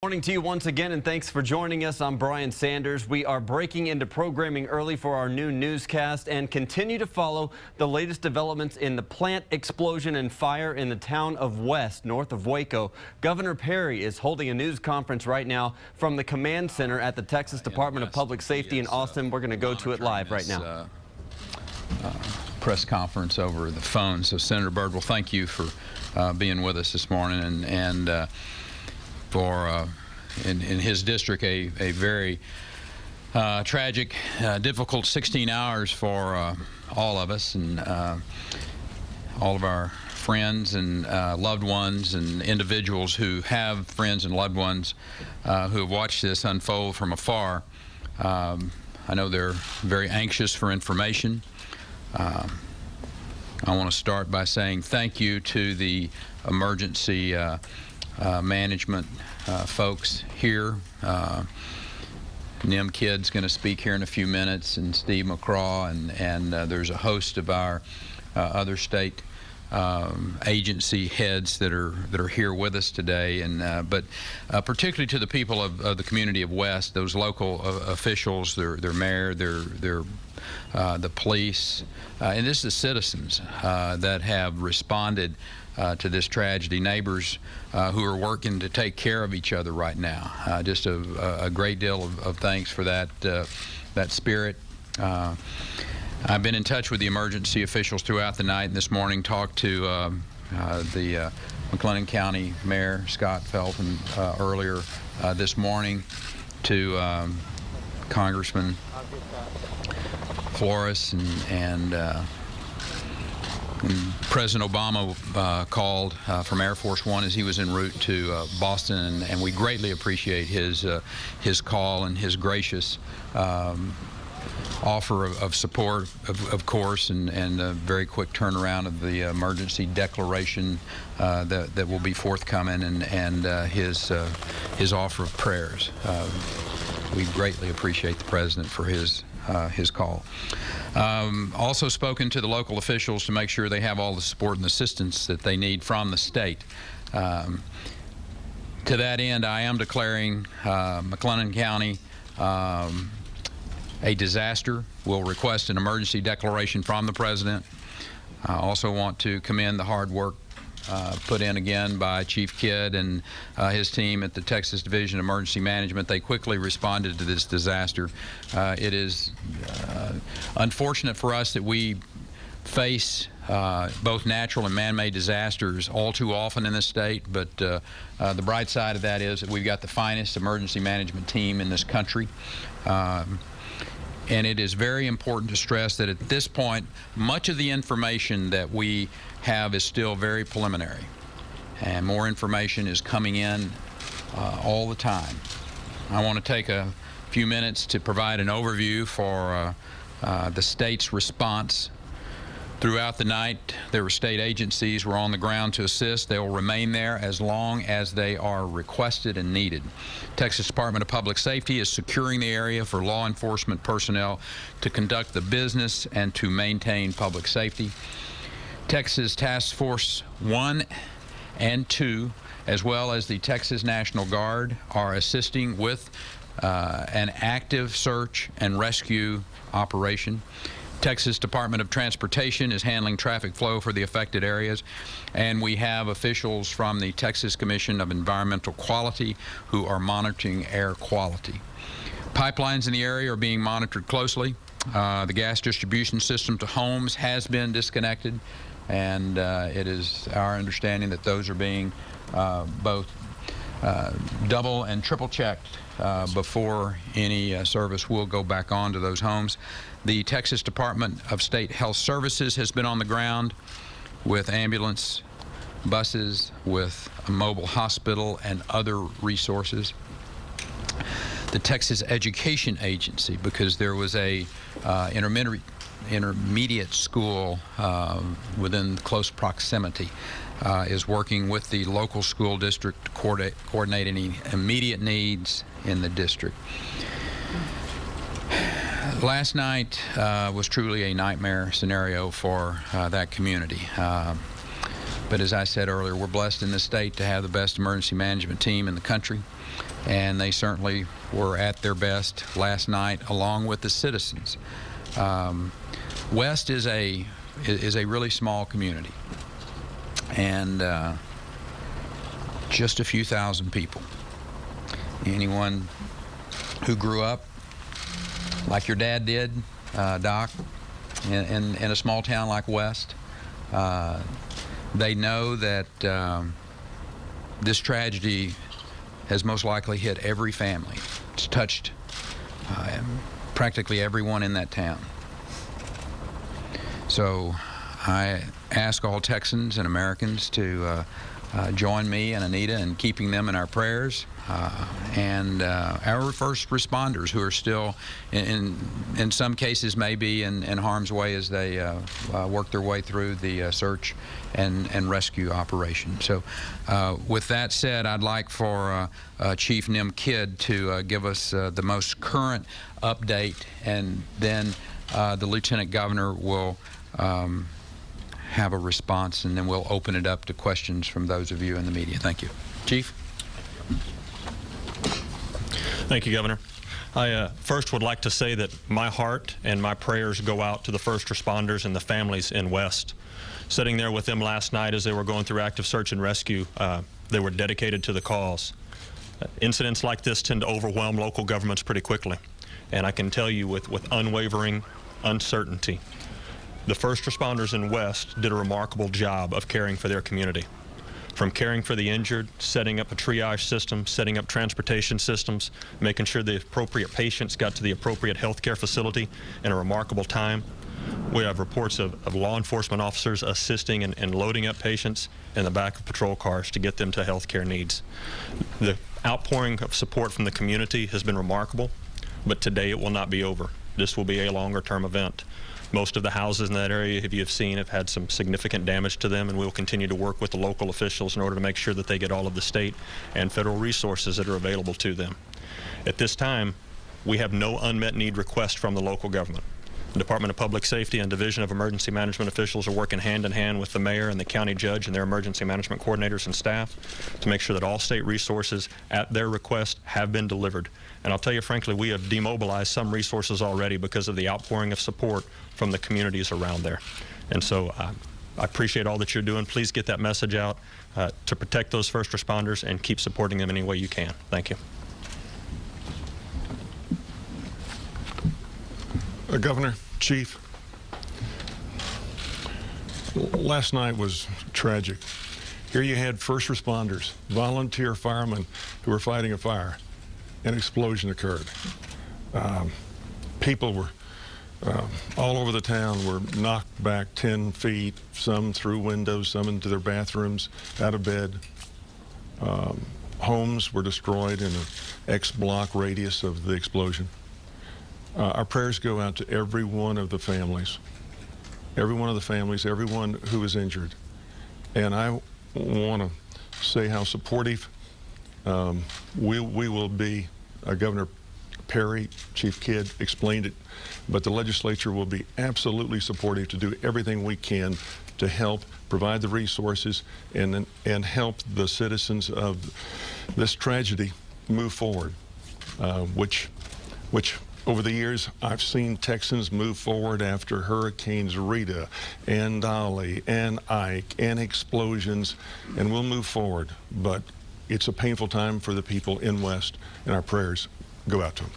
Morning to you once again, and thanks for joining us. I'm Brian Sanders. We are breaking into programming early for our new newscast and continue to follow the latest developments in the plant explosion and fire in the town of West, north of Waco. Governor Perry is holding a news conference right now from the command center at the Texas Department of Public Safety in Austin. We're going to go to it live right now. Press conference over the phone. So Senator Birdwell, thank you for being with us this morning, and for in his district a very tragic, difficult 16 hours for all of us, and all of our friends and loved ones and individuals who have friends and loved ones who have watched this unfold from afar. I know they're very anxious for information. I want to start by saying thank you to the emergency management folks here. Nim Kidd's going to speak here in a few minutes, and Steve McCraw, and there's a host of our other state agency heads that are here with us today, and but particularly to the people of the community of West, those local officials, their mayor, the police, and this is the citizens that have responded to this tragedy, neighbors who are working to take care of each other right now. Just a great deal of thanks for that spirit. I've been in touch with the emergency officials throughout the night, and this morning talked to the McLennan County Mayor Scott Felton earlier this morning, to Congressman Flores, and President Obama called from Air Force One as he was en route to Boston, and we greatly appreciate his call and his gracious offer of support, of course, and a very quick turnaround of the emergency declaration that will be forthcoming, and his offer of prayers. We greatly appreciate the President for his call. Also spoken to the local officials to make sure they have all the support and assistance that they need from the state. To that end, I am declaring McLennan County a disaster. We'll request an emergency declaration from the President. I also want to commend the hard work put in again by Chief Kidd and his team at the Texas Division of Emergency Management. They quickly responded to this disaster. It is unfortunate for us that we face both natural and man-made disasters all too often in this state, but the bright side of that is that we've got the finest emergency management team in this country. And it is very important to stress that at this point, much of the information that we have is still very preliminary, and more information is coming in all the time. I want to take a few minutes to provide an overview for the state's response. Throughout the night, there were state agencies were on the ground to assist. They will remain there as long as they are requested and needed. Texas Department of Public Safety is securing the area for law enforcement personnel to conduct the business and to maintain public safety. Texas Task Force 1 and 2, as well as the Texas National Guard, are assisting with an active search and rescue operation. Texas Department of Transportation is handling traffic flow for the affected areas, and we have officials from the Texas Commission of Environmental Quality who are monitoring air quality. Pipelines in the area are being monitored closely. The gas distribution system to homes has been disconnected, and it is our understanding that those are being both double and triple checked before any service will go back on to those homes. The Texas Department of State Health Services has been on the ground with ambulance buses, with a mobile hospital and other resources. The Texas Education Agency, because there was a intermediate school within close proximity, is working with the local school district to coordinate any immediate needs in the district. Last night was truly a nightmare scenario for that community. But as I said earlier, we're blessed in this state to have the best emergency management team in the country. and they certainly were at their best last night, along with the citizens. West is a really small community, and just a few thousand people. Anyone who grew up like your dad did, Doc, in a small town like West, they know that this tragedy has most likely hit every family. It's touched practically everyone in that town. So I ask all Texans and Americans to join me and Anita in keeping them in our prayers, and our first responders who are still, in some cases, may be in harm's way as they work their way through the search and rescue operation. So with that said, I'd like for Chief Nim Kidd to give us the most current update, and then the Lieutenant Governor will have a response, and then we'll open it up to questions from those of you in the media. Thank you. Chief? Thank you, Governor. I first would like to say that my heart and my prayers go out to the first responders and the families in West. Sitting there with them last night as they were going through active search and rescue, they were dedicated to the cause. Incidents like this tend to overwhelm local governments pretty quickly, and I can tell you with unwavering uncertainty, the first responders in West did a remarkable job of caring for their community. From caring for the injured, setting up a triage system, setting up transportation systems, making sure the appropriate patients got to the appropriate health care facility in a remarkable time. We have reports of law enforcement officers assisting and loading up patients in the back of patrol cars to get them to health care needs. The outpouring of support from the community has been remarkable, but today it will not be over. This will be a longer-term event. Most of the houses in that area, if you have seen, have had some significant damage to them, and we will continue to work with the local officials in order to make sure that they get all of the state and federal resources that are available to them. At this time, we have no unmet need requests from the local government. The Department of Public Safety and Division of Emergency Management officials are working hand in hand with the mayor and the county judge and their emergency management coordinators and staff to make sure that all state resources at their request have been delivered. And I'll tell you frankly, we have demobilized some resources already because of the outpouring of support from the communities around there. And so I appreciate all that you're doing. Please get that message out to protect those first responders and keep supporting them any way you can. Thank you. Governor, Chief, last night was tragic. Here you had first responders, volunteer firemen who were fighting a fire. An explosion occurred. People were all over the town were knocked back 10 feet, some through windows, some into their bathrooms, out of bed. Homes were destroyed in an X-block radius of the explosion. Our prayers go out to every one of the families, everyone who is injured. And I want to say how supportive we will be. Governor Perry, Chief Kidd explained it, but the legislature will be absolutely supportive to do everything we can to help provide the resources and help the citizens of this tragedy move forward, which over the years, I've seen Texans move forward after Hurricanes Rita and Dolly and Ike and explosions, and we'll move forward. But it's a painful time for the people in West, and our prayers go out to them.